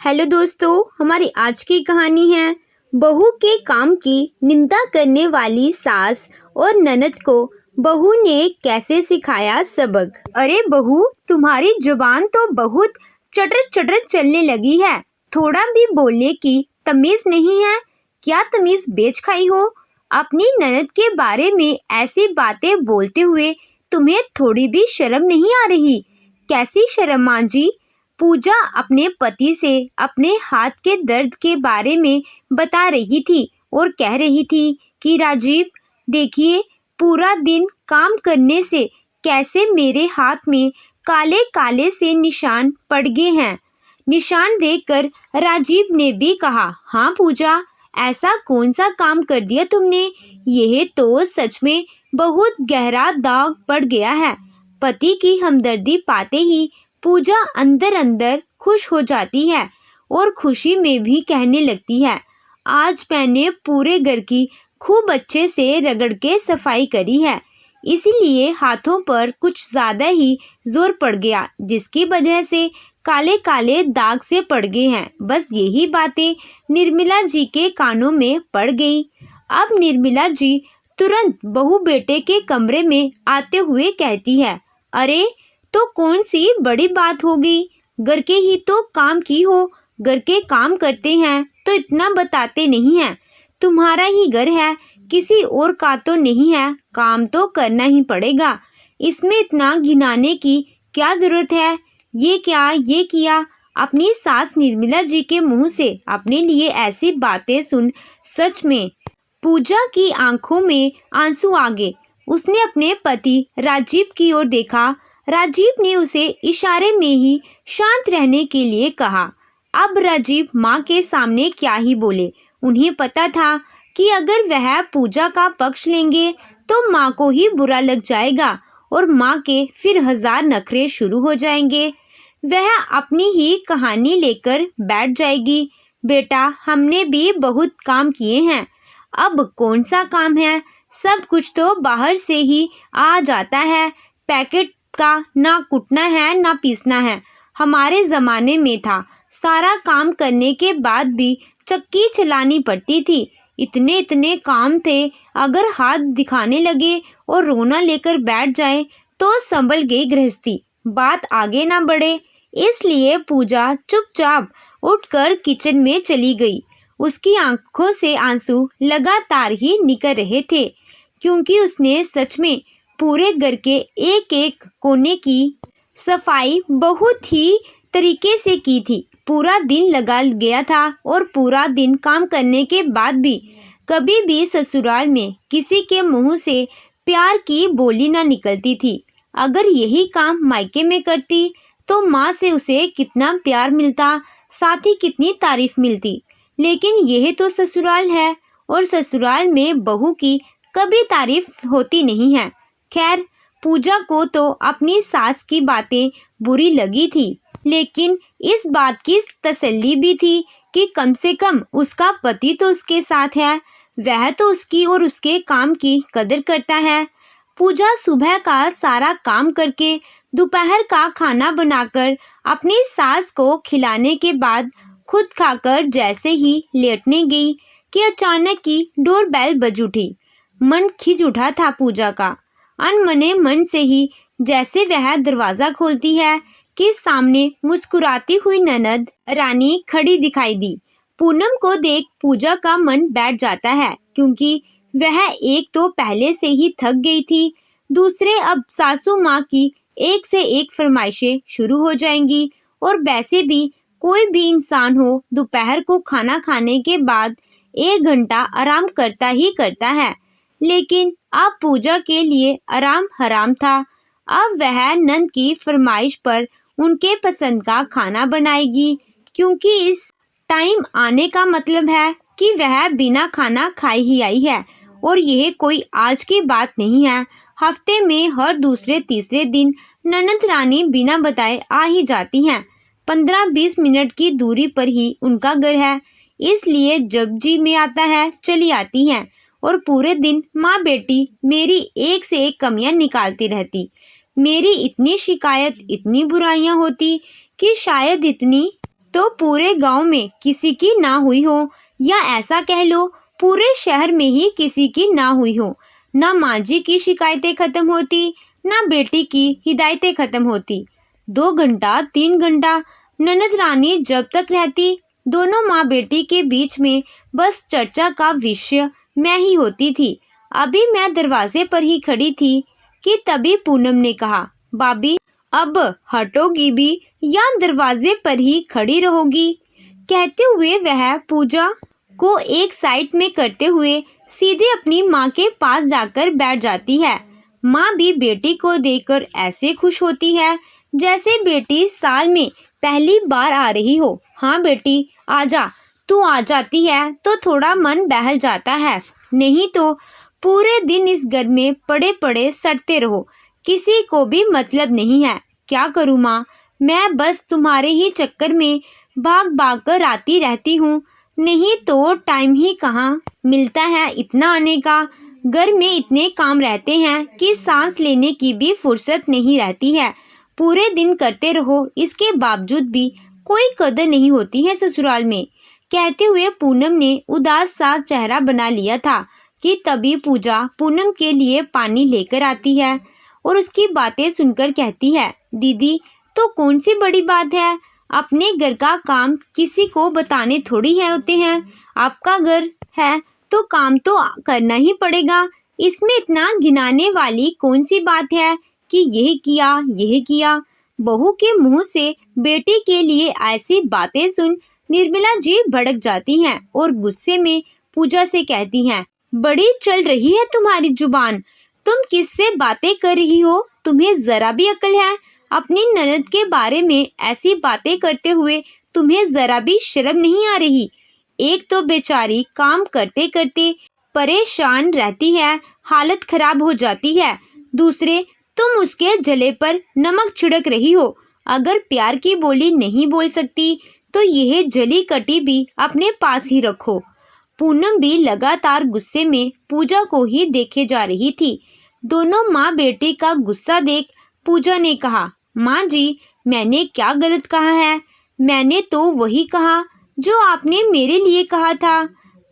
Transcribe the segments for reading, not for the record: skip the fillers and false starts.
Hello दोस्तों, हमारी आज की कहानी है बहू के काम की निंदा करने वाली सास और ननद को बहू ने कैसे सिखाया सबक। अरे बहू, तुम्हारी जुबान तो बहुत चटर चटर चलने लगी है। थोड़ा भी बोलने की तमीज नहीं है। क्या तमीज बेच खाई हो? अपनी ननद के बारे में ऐसी बातें बोलते हुए तुम्हें थोड़ी भी शर्म नहीं आ रही? कैसी शर्म माँ जी? पूजा अपने पति से अपने हाथ के दर्द के बारे में बता रही थी और कह रही थी कि राजीव, देखिए, पूरा दिन काम करने से कैसे मेरे हाथ में काले काले से निशान पड़ गए हैं। निशान देखकर राजीव ने भी कहा, हाँ पूजा, ऐसा कौन सा काम कर दिया तुमने? यह तो सच में बहुत गहरा दाग पड़ गया है। पति की हमदर्दी पाते ही पूजा अंदर अंदर खुश हो जाती है और खुशी में भी कहने लगती है, आज मैंने पूरे घर की खूब अच्छे से रगड़ के सफाई करी है, इसीलिए हाथों पर कुछ ज़्यादा ही जोर पड़ गया, जिसकी वजह से काले काले दाग से पड़ गए हैं। बस यही बातें निर्मला जी के कानों में पड़ गई। अब निर्मला जी तुरंत बहू बेटे के कमरे में आते हुए कहती है, अरे तो कौन सी बड़ी बात होगी, घर के ही तो काम की हो। घर के काम करते हैं तो इतना बताते नहीं हैं। तुम्हारा ही घर है, किसी और का तो नहीं है, काम तो करना ही पड़ेगा। इसमें इतना घिनाने की क्या जरूरत है? ये क्या, ये किया? अपनी सास निर्मला जी के मुंह से अपने लिए ऐसी बातें सुन सच में पूजा की आंखों में आंसू आ गए। उसने अपने पति राजीव की ओर देखा। राजीव ने उसे इशारे में ही शांत रहने के लिए कहा। अब राजीव माँ के सामने क्या ही बोले। उन्हें पता था कि अगर वह पूजा का पक्ष लेंगे तो माँ को ही बुरा लग जाएगा और माँ के फिर हजार नखरे शुरू हो जाएंगे। वह अपनी ही कहानी लेकर बैठ जाएगी। बेटा, हमने भी बहुत काम किए हैं, अब कौन सा काम है? सब कुछ तो बाहर से ही आ जाता है। पैकेट का ना कुटना है ना पीसना है। हमारे ज़माने में था, सारा काम करने के बाद भी चक्की चलानी पड़ती थी। इतने इतने काम थे, अगर हाथ दिखाने लगे और रोना लेकर बैठ जाए तो संभल गई गृहस्थी, बात आगे ना बढ़े। इसलिए पूजा चुपचाप उठकर किचन में चली गई। उसकी आंखों से आंसू लगातार ही निकल रहे थे, क्योंकि उसने सच में पूरे घर के एक एक कोने की सफाई बहुत ही तरीके से की थी। पूरा दिन लगा गया था और पूरा दिन काम करने के बाद भी कभी भी ससुराल में किसी के मुंह से प्यार की बोली ना निकलती थी। अगर यही काम मायके में करती तो माँ से उसे कितना प्यार मिलता, साथ ही कितनी तारीफ मिलती। लेकिन यह तो ससुराल है और ससुराल में बहू की कभी तारीफ होती नहीं है। खैर, पूजा को तो अपनी सास की बातें बुरी लगी थी, लेकिन इस बात की तसल्ली भी थी कि कम से कम उसका पति तो उसके साथ है, वह तो उसकी और उसके काम की कदर करता है। पूजा सुबह का सारा काम करके दोपहर का खाना बनाकर अपनी सास को खिलाने के बाद खुद खाकर जैसे ही लेटने गई कि अचानक ही डोरबेल बज उठी। मन खिंच उठा था पूजा का। अनमने मन से ही जैसे वह दरवाजा खोलती है कि सामने मुस्कुराती हुई ननद रानी खड़ी दिखाई दी। पूनम को देख पूजा का मन बैठ जाता है, क्योंकि वह एक तो पहले से ही थक गई थी, दूसरे अब सासू माँ की एक से एक फरमाइशें शुरू हो जाएंगी। और वैसे भी कोई भी इंसान हो, दोपहर को खाना खाने के बाद 1 घंटा आराम करता ही करता है, लेकिन अब पूजा के लिए आराम हराम था। अब वह नंद की फरमाइश पर उनके पसंद का खाना बनाएगी, क्योंकि इस टाइम आने का मतलब है कि वह बिना खाना खाए ही आई है। और यह कोई आज की बात नहीं है, हफ्ते में हर दूसरे तीसरे दिन ननद रानी बिना बताए आ ही जाती हैं। 15-20 मिनट की दूरी पर ही उनका घर है, इसलिए जब जी में आता है चली आती हैं। और पूरे दिन माँ बेटी मेरी एक से एक कमियां निकालती रहती। मेरी इतनी शिकायत, इतनी बुराइयां होती कि शायद इतनी तो पूरे गांव में किसी की ना हुई हो, या ऐसा कह लो पूरे शहर में ही किसी की ना हुई हो। ना माँ जी की शिकायतें खत्म होती, ना बेटी की हिदायतें खत्म होती। 2 घंटा 3 घंटा ननद रानी जब तक रहती, दोनों माँ बेटी के बीच में बस चर्चा का विषय मैं ही होती थी। अभी मैं दरवाजे पर ही खड़ी थी कि तभी पूनम ने कहा, भाभी अब हटोगी भी या दरवाजे पर ही खड़ी रहोगी? कहते हुए वह पूजा को एक साइड में करते हुए सीधे अपनी माँ के पास जाकर बैठ जाती है। माँ भी बेटी को देखकर ऐसे खुश होती है जैसे बेटी साल में पहली बार आ रही हो। हाँ बेटी आजा, तू आ जाती है तो थोड़ा मन बहल जाता है, नहीं तो पूरे दिन इस घर में पड़े पड़े सड़ते रहो, किसी को भी मतलब नहीं है। क्या करूँ माँ, मैं बस तुम्हारे ही चक्कर में भाग भाग कर आती रहती हूँ, नहीं तो टाइम ही कहाँ मिलता है इतना आने का। घर में इतने काम रहते हैं कि सांस लेने की भी फुर्सत नहीं रहती है। पूरे दिन करते रहो, इसके बावजूद भी कोई कदर नहीं होती है ससुराल में। कहते हुए पूनम ने उदास सा चेहरा बना लिया था कि तभी पूजा पूनम के लिए पानी लेकर आती है और उसकी बातें सुनकर कहती है, दीदी तो कौन सी बड़ी बात है, अपने घर का काम किसी को बताने थोड़ी है होते हैं। आपका घर है तो काम तो करना ही पड़ेगा, इसमें इतना गिनाने वाली कौन सी बात है कि यह किया। बहू के मुंह से बेटी के लिए ऐसी बातें सुन निर्मला जी भड़क जाती हैं और गुस्से में पूजा से कहती हैं, बड़ी चल रही है तुम्हारी जुबान, तुम किससे बातें कर रही हो? तुम्हें जरा भी अक्ल है? अपनी ननद के बारे में ऐसी बातें करते हुए तुम्हें जरा भी शर्म नहीं आ रही? एक तो बेचारी काम करते करते परेशान रहती है, हालत खराब हो जाती है, दूसरे तुम उसके जले पर नमक छिड़क रही हो। अगर प्यार की बोली नहीं बोल सकती तो यह जली कटी भी अपने पास ही रखो। पूनम भी लगातार गुस्से में पूजा को ही देखे जा रही थी। दोनों माँ बेटी का गुस्सा देख पूजा ने कहा, माँ जी मैंने क्या गलत कहा है? मैंने तो वही कहा जो आपने मेरे लिए कहा था।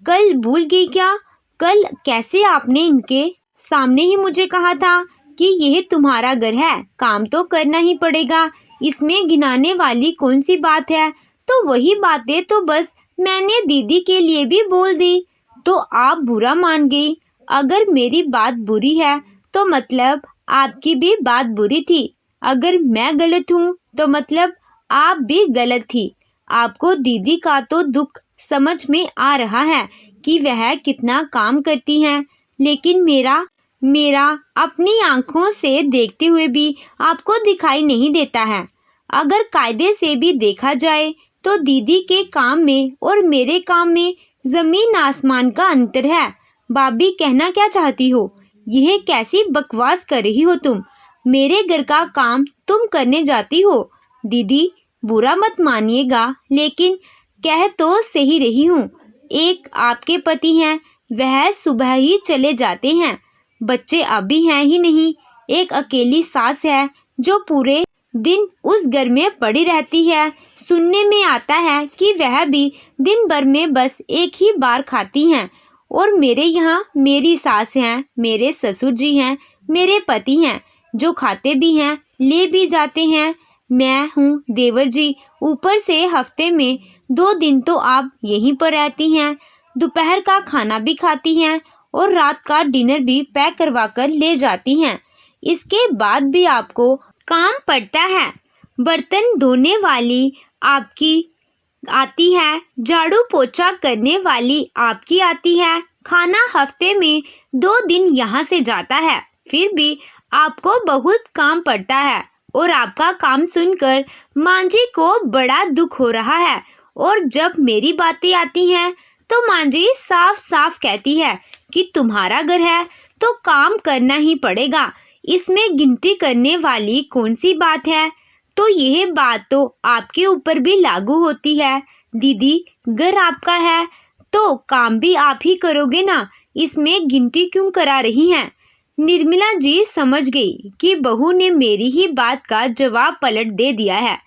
कल भूल गई क्या? कल कैसे आपने इनके सामने ही मुझे कहा था कि यह तुम्हारा घर है, काम तो करना ही पड़ेगा, इसमें गिनाने वाली कौन सी बात है? तो वही बातें तो बस मैंने दीदी के लिए भी बोल दी, तो आप बुरा मान गई। अगर मेरी बात बुरी है तो मतलब आपकी भी बात बुरी थी। अगर मैं गलत हूँ तो मतलब आप भी गलत थी। आपको दीदी का तो दुख समझ में आ रहा है कि वह कितना काम करती हैं, लेकिन मेरा अपनी आंखों से देखते हुए भी आपको दिखाई नहीं देता है। अगर कायदे से भी देखा जाए तो दीदी के काम में और मेरे काम में जमीन आसमान का अंतर है। भाभी कहना क्या चाहती हो? यह कैसी बकवास कर रही हो तुम? मेरे घर का काम तुम करने जाती हो। दीदी बुरा मत मानिएगा, लेकिन कह तो सही रही हूँ। एक आपके पति हैं, वह सुबह ही चले जाते हैं, बच्चे अभी हैं ही नहीं। एक अकेली सास है जो पूरे दिन उस घर में पड़ी रहती है। सुनने में आता है कि वह भी दिन भर में बस एक ही बार खाती हैं। और मेरे यहाँ मेरी सास हैं, मेरे ससुर जी हैं, मेरे पति हैं जो खाते भी हैं, ले भी जाते हैं। मैं हूँ देवर जी, ऊपर से हफ्ते में 2 दिन तो आप यहीं पर रहती हैं, दोपहर का खाना भी खाती हैं और रात का डिनर भी पैक करवा कर ले जाती हैं। इसके बाद भी आपको काम पड़ता है। बर्तन धोने वाली आपकी आती है, झाड़ू पोछा करने वाली आपकी आती है, खाना हफ्ते में 2 दिन यहाँ से जाता है, फिर भी आपको बहुत काम पड़ता है। और आपका काम सुनकर माँ जी को बड़ा दुख हो रहा है। और जब मेरी बातें आती हैं तो माँ जी साफ साफ कहती है कि तुम्हारा घर है तो काम करना ही पड़ेगा, इसमें गिनती करने वाली कौन सी बात है? तो यह बात तो आपके ऊपर भी लागू होती है। दीदी घर आपका है तो काम भी आप ही करोगे ना, इसमें गिनती क्यों करा रही हैं? निर्मला जी समझ गई कि बहू ने मेरी ही बात का जवाब पलट दे दिया है।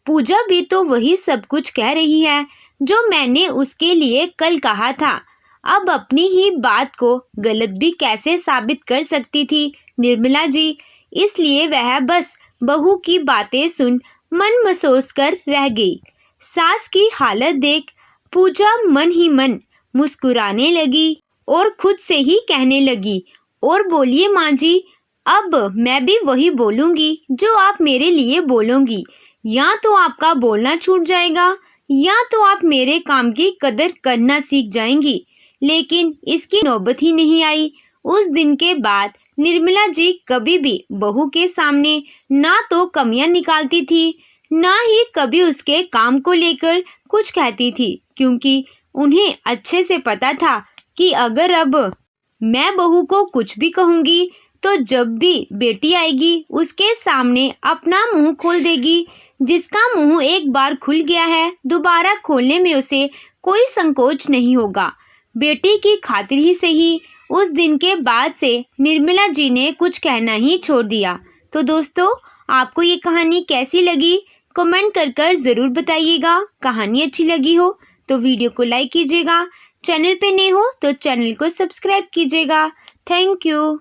पूजा भी तो वही सब कुछ कह रही है जो मैंने उसके लिए कल कहा था। अब अपनी ही बात को गलत भी कैसे साबित कर सकती थी निर्मला जी। इसलिए वह बस बहू की बातें सुन मन महसूस कर रह गई। सास की हालत देख पूजा मन ही मन मुस्कुराने लगी और खुद से ही कहने लगी, और बोलिए माँ जी, अब मैं भी वही बोलूँगी जो आप मेरे लिए बोलोगी। या तो आपका बोलना छूट जाएगा या तो आप मेरे काम की कदर करना सीख जाएंगी। लेकिन इसकी नौबत ही नहीं आई। उस दिन के बाद निर्मला जी कभी भी बहू के सामने ना तो कमियां निकालती थी, ना ही कभी उसके काम को लेकर कुछ कहती थी, क्योंकि उन्हें अच्छे से पता था कि अगर अब मैं बहू को कुछ भी कहूँगी तो जब भी बेटी आएगी उसके सामने अपना मुंह खोल देगी। जिसका मुंह एक बार खुल गया है दोबारा खोलने में उसे कोई संकोच नहीं होगा। बेटी की खातिर ही सही उस दिन के बाद से निर्मला जी ने कुछ कहना ही छोड़ दिया। तो दोस्तों, आपको ये कहानी कैसी लगी कमेंट कर ज़रूर बताइएगा। कहानी अच्छी लगी हो तो वीडियो को लाइक कीजिएगा, चैनल पे नए हो तो चैनल को सब्सक्राइब कीजिएगा। Thank you.